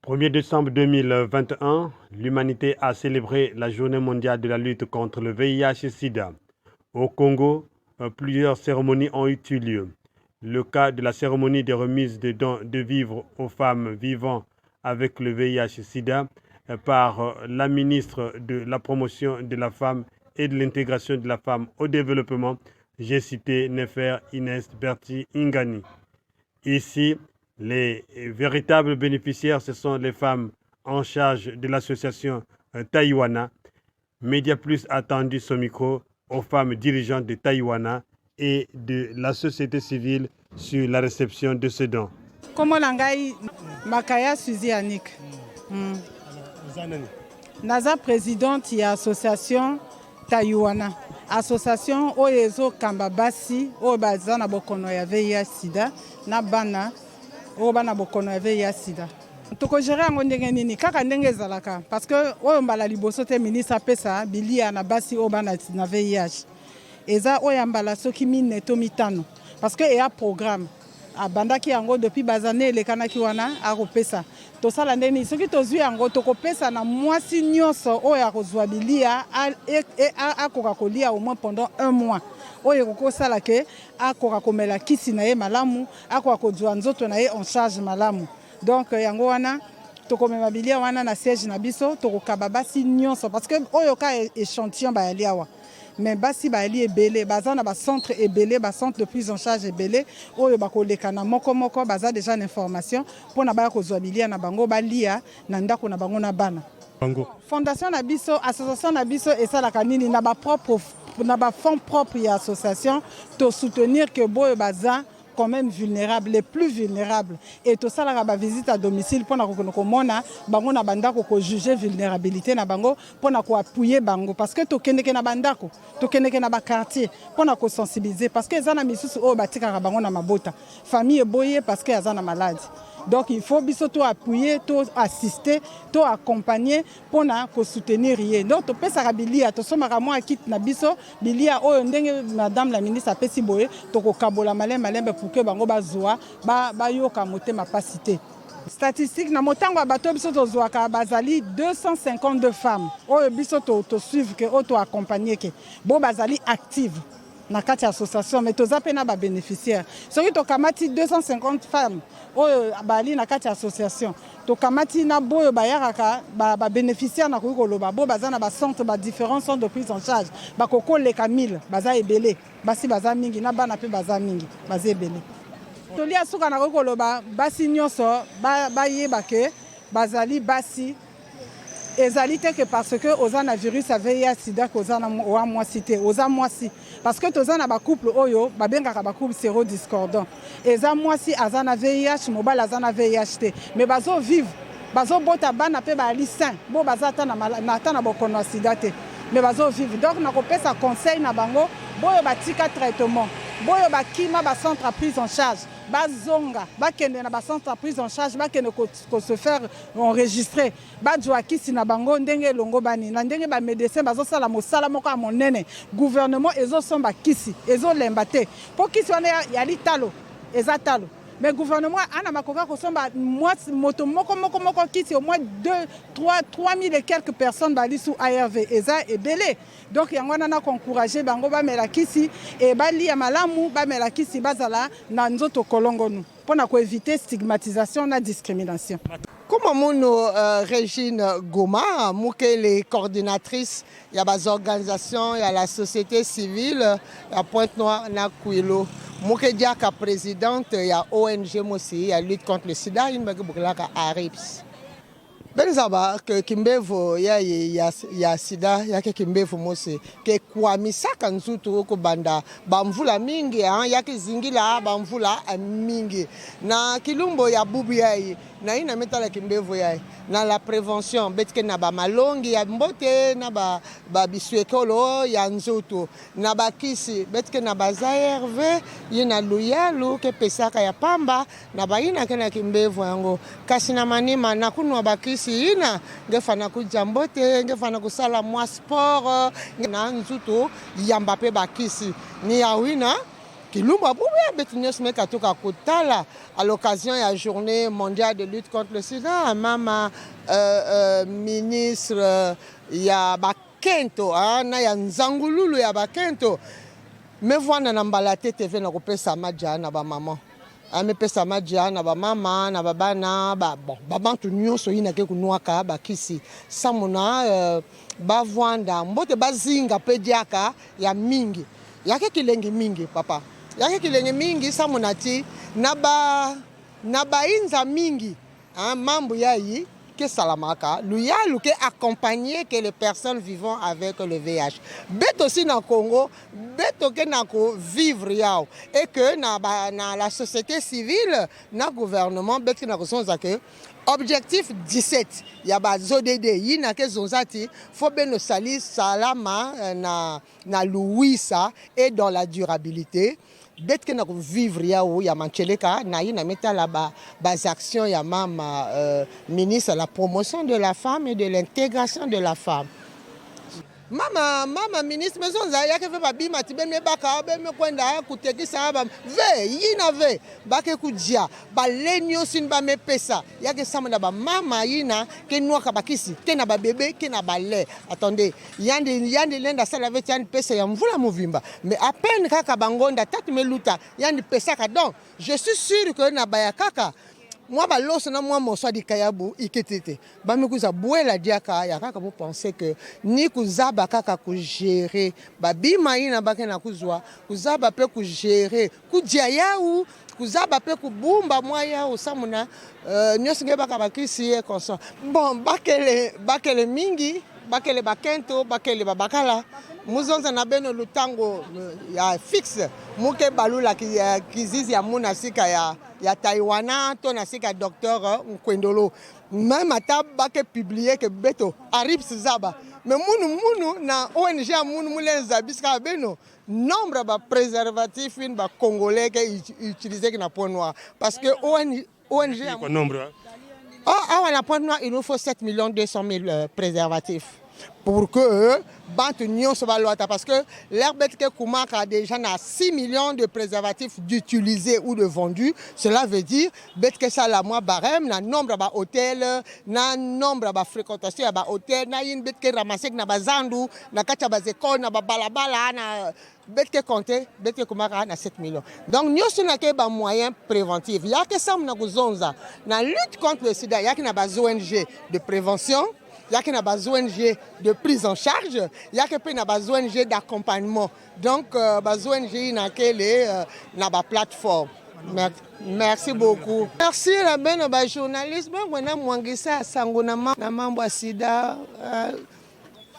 1er décembre 2021, l'humanité a célébré la journée mondiale de la lutte contre le VIH-Sida. Au Congo, plusieurs cérémonies ont eu lieu. Le cas de la cérémonie de remise de dons de vivres aux femmes vivant avec le VIH-Sida par la ministre de la promotion de la femme et de l'intégration de la femme au développement, j'ai cité Nefer Inès Berti Ingani. Ici, les véritables bénéficiaires, ce sont les femmes en charge de l'association Taïwana. Média Plus a tendu son micro aux femmes dirigeantes de Taïwana et de la société civile sur la réception de ce don. Comment l'angai Makaya Suzy Annick. Naza présidente de l'association Taïwana. Association Oyezo Kambabasi, Obazana Bokono ya VIH-Sida, na bana Obana Bokono ya VIH-Sida. Toko gérer ngo ndenge nini kaka ndenge ezalaka parce que oyo mbala liboso te ministre apesa bilia na basi obana na VIH. Eza oyo mbala soki mine to mitano parce que eya programme abandaki yango depuis bazane elekanaki wana akopesa tosala ndeni soki tozwi yango tokopesa na mwasi nyonso oyo akozwa bilia akoka kolia au moins pendant 1 mois oyo kokosala ke akoka komela kisi na ye malamu akoka kozwa nzoto na ye en charge malamu. Donc yango wana tokomema bilia wana na siège na biso tokokaba basi nyonso parce que oyo ka échantillon ba yali awa mais basi ba yali ebele baza na ba centre ebele ba centre de prise en charge ebele oyo bakoleka na moko baza déjà l'information pona ba kozwa bilia na bango balia na ndako na bango na bana. Fondation na biso association na biso esalaka nini na ba propre na ba fonds propre ya association to soutenir que boyo baza quand même vulnérables, les plus vulnérables. Et tout ça, la visite à domicile pour nous bandako juger vulnérabilité na bango pour nous appuyer bango parce que to keneke na bandako, to keneke na ba quartier pour nous sensibiliser parce que ezana misusu o batika bango na mabota. Famille boye parce que ezana malade. Donc il faut biso to appuyer, to assister, to accompagner pour na ko soutenir rien. Donc to pesa bilia to somaka mo akit na biso bilia oyo ndenge madame la ministre apesi boye to ko kabola malembe pour que bango bazwa ba yoka motema pasité. Statistique na motango bato biso to zwaka bazali 252 femmes oyo biso to suivre que auto accompagner que bo bazali active na kati association mais to zapena ba bénéficiaires. Soki to kamati 250 femmes oyo bali na kati association to kamati na boyo bayaraka ba bénéficiaires na ko loba bo bazana ba centre ba différents centres de prise en charge ba koko leka 1000 baza ebele basi baza mingi na bana pe baza mingi baza ebele to lia suka na ko loba basi nyonso ba yeba ke bazali basi ezali te que parce que ozana virus a VIH-Sida kozana wa mwasi te oza mwasi parce que tozana ba couple oyo ba bengaka ba couple sérodiscordant eza mwasi azana VIH mobile azana VIH te mais bazo vivre bazo bota bana pe ba ali sain bo bazata na ta na bokono sida te mais bazo vivre donc na kopesa conseil na bango boyo batika traitement boyo bakima ba centre à prise en charge bazonga bakende na ba centre à prise en charge bakende ko se faire enregistrer badjwa kisi na bango ndenge longo bani na ndenge ba médecin bazo sala mosala moko a monene gouvernement ezo somba kisi ezo lemba te po kisi wana ya litalo ezatalo mais gouvernement ana makoka ko somba moto moko kisi au moins 3000 et quelques personnes bali sous ARV eza ebele donc yango na encourager bango ba mela kisi et bali ya malamu ba mela kisi bazala na nzoto kolongonu pour na ko éviter stigmatisation na discrimination. Comment mon Régine Goma, mouké les coordinatrices, il y a des organisations, il y a la société civile, il y a Pointe-Noire, Nakuilo. Mouké Diaka présidente, il y a ONG aussi, il y a lutte contre le sida, il y a ARIPS. Benzaba que Kimbevo ya sida yake Kimbevo mose ke kwamisaka nzutu ko banda bamvula mingi yake zingila bamvula mingi na kilumbo ya bubu yayi na ina metala kimbevu yae na la prévention betke na ba malongi ya mbote na ba bisuekolo ya nzutu na bakisi betke na baza herve yina luyalu ke pesaka ya pamba na ba ina ke na kimbevu yango kasi na manima na kunwa bakisi ina ngefana kuja mbote ngefana kusala mwa sport na nzutu yamba pe bakisi ni ya wina Kilumba Boubé Betunios Mekatoka Kotala à l'occasion de la journée mondiale de lutte contre le sida, mama ministre ya bakento na ya nzangululu ya bakento me vwana na mbalate TV na kopesa maja na ba maman ame pesa maja na ba mama na babana ba bon babantu nyonso ina ke kunwaka bakisi samuna ba vwanda mbote bazinga pediaka ya mingi yake kilengi mingi papa yake kilenge mingi samunati na ba inza mingi mambo yayi ke salamaka luyalu ke accompagner que les personnes vivant avec le VIH beto aussi na Congo beto ke na ko vivre yao et que na la société civile na gouvernement beto na ko sonza ke objectif 17 ya ba ZODD yina ke zonzati faut beno sali salama na luisa et dans la durabilité bet que na vivre ya mancheleka na ina metala bas actions ya mama ministre de la promotion de la femme et de l'intégration de la femme. Mama ministre maison za yake fe babima tibeme baka beme kwenda kutekisa ba ve yina ve bake kujia ba lenyo sin ba mepesa yake samana ba mama yina ke noaka bakisi ke na ba bébé ke na ba le attendez yandi lenda sala veti yandi pesa ya mvula movimba mais à peine kaka bangonda tatu meluta yandi pesa ka donc je suis sûr que na ba ya kaka moi ba loso na moi mo di kayabu iketete ba mi kuza buela diaka ya kaka pour penser que ni kuzaba kaka ku gérer ba bima ina ba ke na kuzwa kuzaba pe ku gérer ku dia yau kuzaba pe ku bumba moi yau samuna nyosinge baka bakisi e consent bon bakele mingi bakele bakento bakele babakala muzonza na beno lutango ya fixe muke balula kizizi ya muna sika ya Taïwana to na sika docteur Nkwendolo même ata bake publier que beto arrive zaba mais munu na ONG munu mulenza biska beno nombre ba préservatif in ba congolais que utiliser na point noir parce que ONG nombre à la point noir il nous faut 7 200 000 préservatifs pour que Bantu Nyon se valoita parce que l'herbette que Koumaka a déjà 6 millions de préservatifs d'utilisés ou de vendus. Cela veut dire que ça la moi barème, na nombre de hôtels, na nombre de fréquentation de hôtels, na une bête que ramassé na bazandu, na kacha bazeko, na balabala, na bête que compté, bête que Koumaka a 7 millions. Donc nous sommes un moyen préventif. Il y a que ça na kuzonza, na lutte contre le sida, il y a que na bas ONG de prévention. Il y a que des ONG de prise en charge, il y a que des ONG d'accompagnement. Donc, des ONG na plateforme. Merci beaucoup. Merci la bonne journalisme.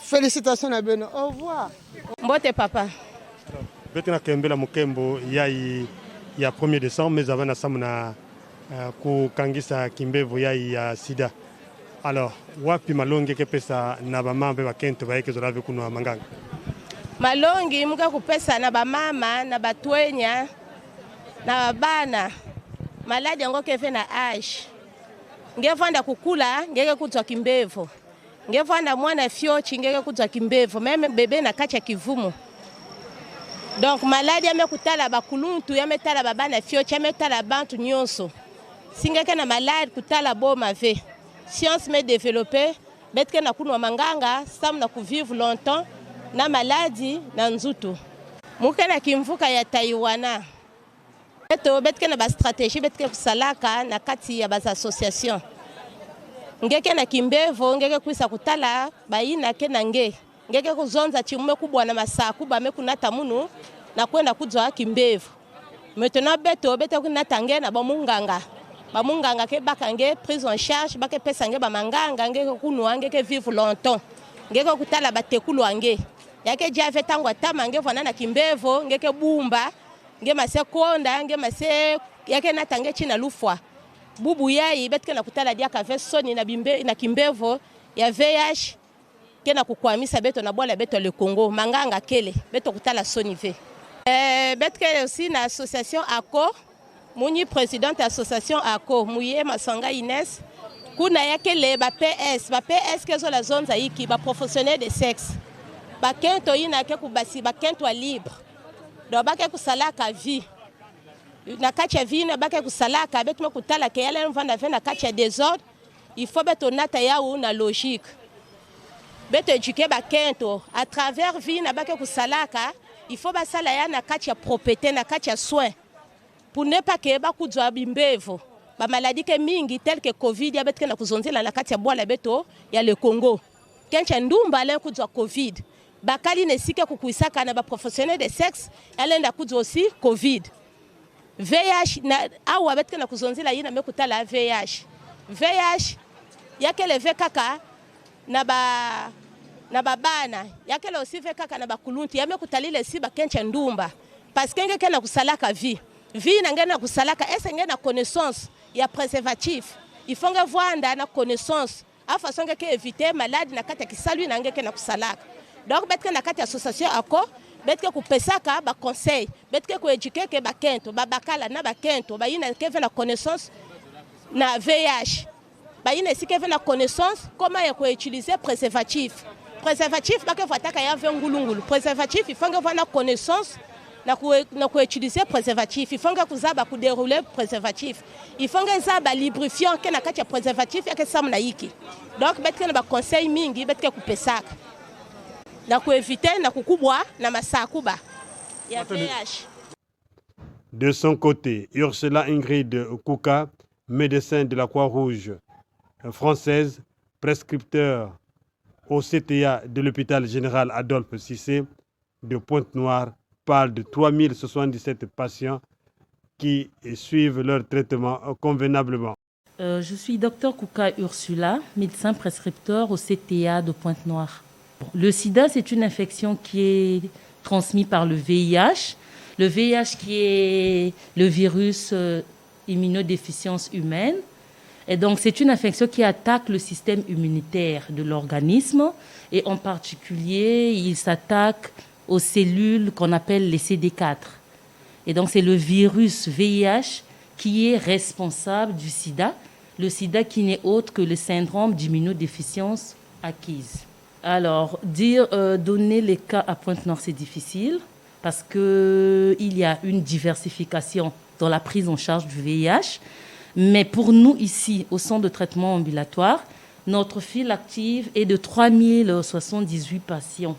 Félicitations à Ben. Au revoir. Mbote papa. Betina Kembela Mukembo yai ya 1er décembre mais avant na samuna ku kangisa kimbevo yai ya sida. Alors, wapi malongi ke pesa na bamama ba kento ba ekezo lave kunwa manganga. Malongi muka kupesa na bamama na batwenya na bana. Maladi yango kefe na age. Ngevanda kukula ngeke kutwa kimbevo. Ngevanda mwana fyochi ngeke kutwa kimbevo. Meme bebe na kacha kivumu. Donc maladi yamekutala bakuluntu yametala babana fyochi yametala bantu nyonso. Singeke na maladi kutala boma ve. Science m'est développée, bet que na kunwa manganga, sam na vivre longtemps, na maladie, na nzutu. Muke na kimvuka ya Taïwana. Beto bet que na ba stratégie, bet que salaka na kati ya bas association. Ngeke na kimbevo, ngeke kuisa kutala, ba ina ke nange. Ngeke kuzonza chimume kubwa na masaku, ba mekunata munu, na kwenda kujwa kimbevo. Maintenant beto kunata nge na ba munganga. Bamunganga ke bakange prise en charge bake pesange bamanganga ngeke kunwa ngeke vivre longtemps ngeke kutala batekulu ange yake jave tango atama nge vana na kimbevo ngeke bumba nge mase konda nge mase yake natange china lufwa bubu yai betuke na kutala diaka ve soni na kimbevo ya VIH kena kukwamisa beto na bola beto le Congo manganga kele beto kutala soni ve betuke aussi na association ACO muni présidente association ACO muye Masanga Inès kuna yakele ba PS kezo la zone zaiki ba professionnel de sexe ba kento ina ke kubasi ba kento libre do ba ke kusalaka vie na kati ya vie na ba ke kusalaka beto kutala ke yale mvanda ve na kati ya désordre il faut beto nata ya una logique beto éduquer ba kento à travers vie na ba ke kusalaka il faut ba sala ya na kati ya propriété na kati ya soin pour ne pas que ba kuzwa bimbevo ba maladie ke mingi tel que Covid ya beto na kuzonzela na kati ya bwala beto ya le Congo kencha ndumba ale kuzwa Covid bakali ne sike kukuisaka na ba professionnel de sexe alenda kuzwa aussi Covid VIH na awa beto na kuzonzela yina mekutala VIH yake le vekaka na babana yake le aussi vekaka na bakulunti yamekutalile si bakencha ndumba parce que ngeke na kusalaka vie na ngena kusalaka ngena na connaissance ya préservatif il faut avoir na connaissance a façon que éviter malade na kati ya kisalu na ngeke na kusalaka donc betke na kati ya association ACO betke kupesaka ba conseil betke ko éduquer ke bakento babakala na bakento bayina keve na connaissance na VIH bayina si keve na connaissance comment ya ko utiliser préservatif bake fataka ya vengulungulu préservatif il faut avoir na connaissance na ko utiliser préservatif il faut kuzaba ku dérouler préservatif il faut ngezaba lubrifiant ke na kati ya préservatif yake samna yiki donc betke na ba conseil mingi betke kupesaka na ko éviter na kukubwa na masakuba ya VIH. De son côté, Ursula Ingrid Kouka, médecin de la Croix-Rouge française, prescripteur au CTA de l'hôpital général Adolphe Cissé de Pointe-Noire, parle de 3077 patients qui suivent leur traitement convenablement. Je suis Dr Kouka Ursula, médecin prescripteur au CTA de Pointe-Noire. Le sida, c'est une infection qui est transmise par le VIH. Le VIH qui est le virus immunodéficience humaine. Et donc, c'est une infection qui attaque le système immunitaire de l'organisme. Et en particulier, il s'attaque aux cellules qu'on appelle les CD4. Et donc, c'est le virus VIH qui est responsable du sida. Le sida qui n'est autre que le syndrome d'immunodéficience acquise. Alors, donner les cas à Pointe-Noire, c'est difficile parce qu'il y a une diversification dans la prise en charge du VIH. Mais pour nous, ici, au centre de traitement ambulatoire, notre file active est de 3078 patients.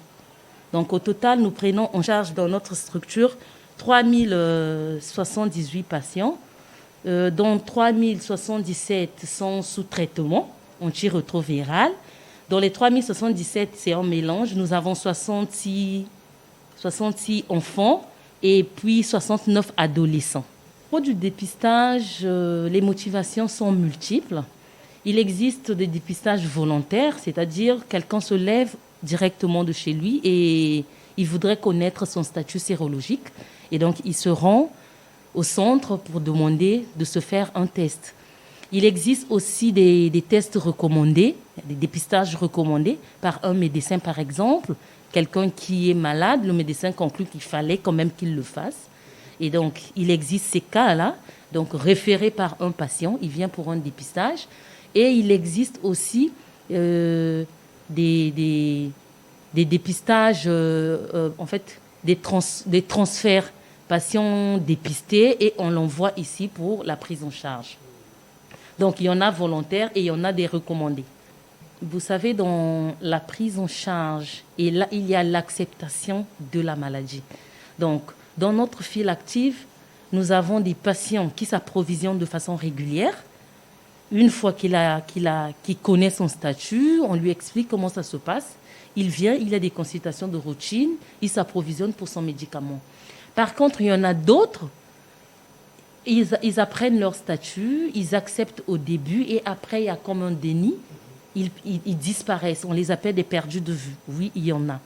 Donc, au total, nous prenons en charge dans notre structure 3078 patients, dont 3077 sont sous traitement antirétroviral. Dans les 3077, c'est un mélange. Nous avons 66 enfants et puis 69 adolescents. Pour du dépistage, les motivations sont multiples. Il existe des dépistages volontaires, c'est-à-dire quelqu'un se lève directement de chez lui et il voudrait connaître son statut sérologique. Et donc, il se rend au centre pour demander de se faire un test. Il existe aussi des tests recommandés, des dépistages recommandés par un médecin, par exemple. Quelqu'un qui est malade, le médecin conclut qu'il fallait quand même qu'il le fasse. Et donc, il existe ces cas-là, donc référés par un patient, il vient pour un dépistage. Et il existe aussi des dépistages, en fait, des transferts patients dépistés et on l'envoie ici pour la prise en charge. Donc, il y en a volontaires et il y en a des recommandés. Vous savez, dans la prise en charge, et là, il y a l'acceptation de la maladie. Donc, dans notre file active, nous avons des patients qui s'approvisionnent de façon régulière. Une fois qu'il connaît son statut, on lui explique comment ça se passe. Il vient, il a des consultations de routine, il s'approvisionne pour son médicament. Par contre, il y en a d'autres, ils apprennent leur statut, ils acceptent au début et après, il y a comme un déni, ils disparaissent. On les appelle des perdus de vue. Oui, il y en a.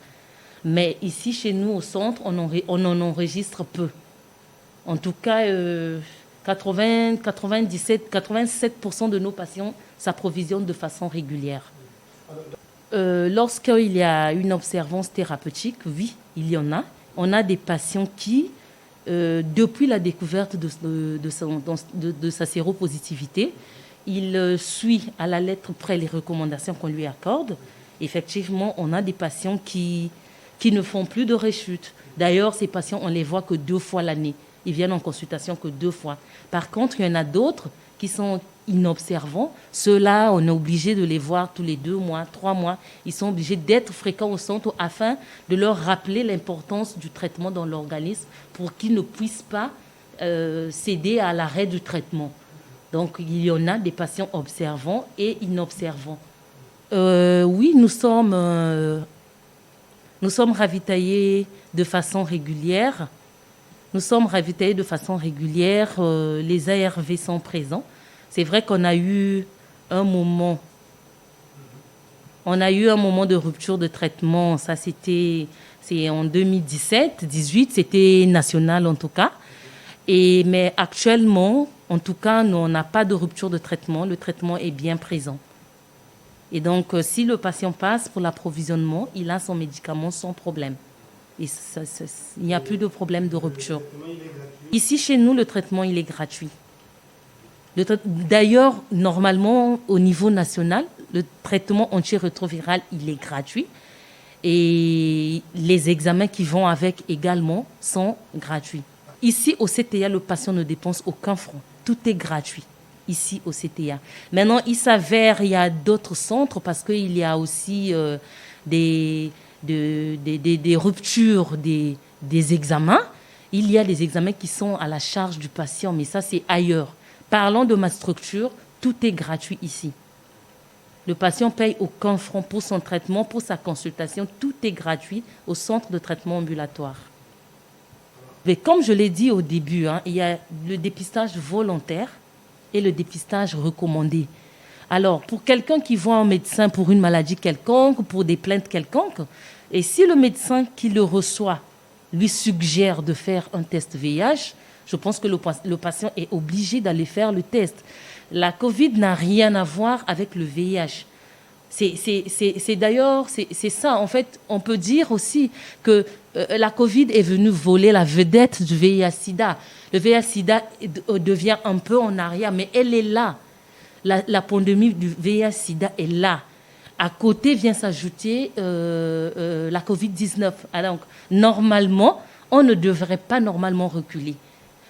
Mais ici, chez nous, au centre, on en enregistre peu. En tout cas, 87% de nos patients s'approvisionnent de façon régulière. Lorsqu'il y a une observance thérapeutique, oui, il y en a. On a des patients qui, depuis la découverte de sa séropositivité, il suit à la lettre près les recommandations qu'on lui accorde. Effectivement, on a des patients qui ne font plus de rechute. D'ailleurs, ces patients, on les voit que 2 fois l'année. Ils viennent en consultation que 2 fois. Par contre, il y en a d'autres qui sont inobservants. Ceux-là, on est obligé de les voir tous les 2 mois, 3 mois. Ils sont obligés d'être fréquents au centre afin de leur rappeler l'importance du traitement dans l'organisme pour qu'ils ne puissent pas céder à l'arrêt du traitement. Donc, il y en a des patients observants et inobservants. Oui, nous sommes ravitaillés de façon régulière. Les ARV sont présents. C'est vrai qu'on a eu un moment de rupture de traitement. Ça, c'est en 2017-18, c'était national en tout cas. Mais actuellement, en tout cas, nous, on n'a pas de rupture de traitement. Le traitement est bien présent. Et donc, si le patient passe pour l'approvisionnement, il a son médicament sans problème. Et il n'y a plus de problème de rupture. Ici, chez nous, le traitement, il est gratuit. D'ailleurs, normalement, au niveau national, le traitement antirétroviral, il est gratuit. Et les examens qui vont avec également sont gratuits. Ici, au CTA, le patient ne dépense aucun franc. Tout est gratuit. Ici au CTA. Maintenant, il s'avère, il y a d'autres centres parce qu'il y a aussi des ruptures des examens. Il y a des examens qui sont à la charge du patient, mais ça, c'est ailleurs. Parlons de ma structure, tout est gratuit ici. Le patient paye aucun franc pour son traitement, pour sa consultation. Tout est gratuit au centre de traitement ambulatoire. Mais comme je l'ai dit au début, il y a le dépistage volontaire et le dépistage recommandé. Alors, pour quelqu'un qui voit un médecin pour une maladie quelconque, pour des plaintes quelconques, et si le médecin qui le reçoit lui suggère de faire un test VIH, je pense que le patient est obligé d'aller faire le test. La Covid n'a rien à voir avec le VIH. C'est d'ailleurs, c'est ça. En fait, on peut dire aussi que la Covid est venue voler la vedette du VIH-Sida. Le VIH-Sida devient un peu en arrière, mais elle est là. La pandémie du VIH-Sida est là. À côté vient s'ajouter la Covid-19. Alors, donc, normalement, on ne devrait pas normalement reculer.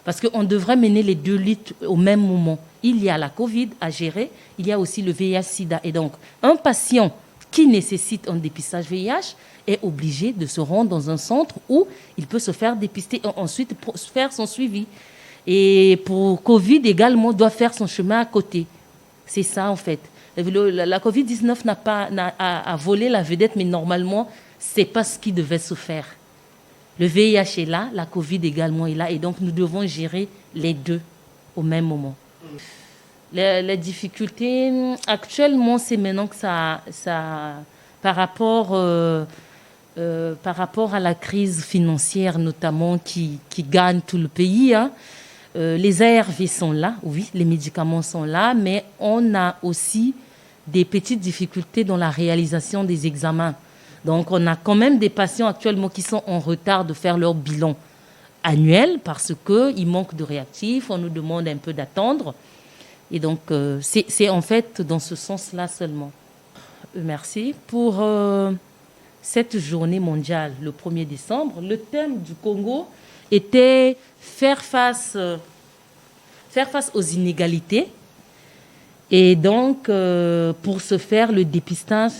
Parce qu'on devrait mener les 2 luttes au même moment. Il y a la Covid à gérer, il y a aussi le VIH-Sida. Et donc, un patient qui nécessite un dépistage VIH est obligé de se rendre dans un centre où il peut se faire dépister et ensuite faire son suivi. Et pour Covid également, doit faire son chemin à côté. C'est ça, en fait. La Covid-19 n'a pas volé la vedette, mais normalement, ce n'est pas ce qui devait se faire. Le VIH est là, la Covid également est là, et donc nous devons gérer les 2 au même moment. Les difficultés, actuellement, c'est maintenant que ça par rapport à la crise financière notamment qui gagne tout le pays, les ARV sont là, oui, les médicaments sont là, mais on a aussi des petites difficultés dans la réalisation des examens. Donc, on a quand même des patients actuellement qui sont en retard de faire leur bilan annuel parce qu'il manque de réactifs, on nous demande un peu d'attendre. Et donc, c'est en fait dans ce sens-là seulement. Merci. Pour cette journée mondiale, le 1er décembre, le thème du Congo était faire face aux inégalités. Et donc, pour ce faire, le dépistage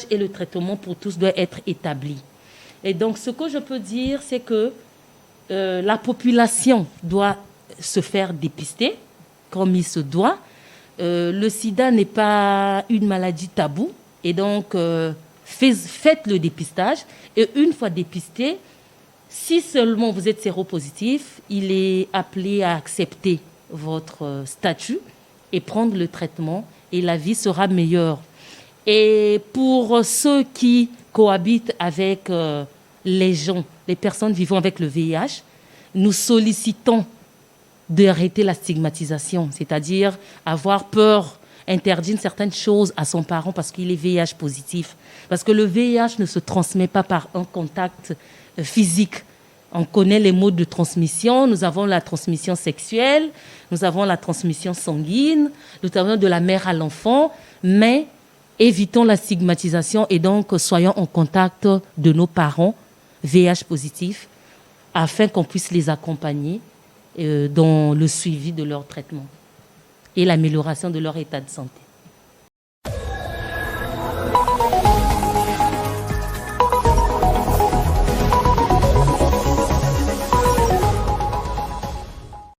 et le traitement pour tous doit être établi. Et donc, ce que je peux dire, c'est que la population doit se faire dépister comme il se doit. Le sida n'est pas une maladie taboue. Et donc, faites le dépistage. Et une fois dépisté, si seulement vous êtes séropositif, il est appelé à accepter votre statut et prendre le traitement. Et la vie sera meilleure. Et pour ceux qui cohabitent avec les personnes vivant avec le VIH, nous sollicitons d'arrêter la stigmatisation, c'est-à-dire avoir peur, interdire certaines choses à son parent parce qu'il est VIH positif. Parce que le VIH ne se transmet pas par un contact physique. On connaît les modes de transmission. Nous avons la transmission sexuelle, nous avons la transmission sanguine, nous avons de la mère à l'enfant, mais évitons la stigmatisation et donc soyons en contact de nos parents VIH positifs afin qu'on puisse les accompagner dans le suivi de leur traitement et l'amélioration de leur état de santé.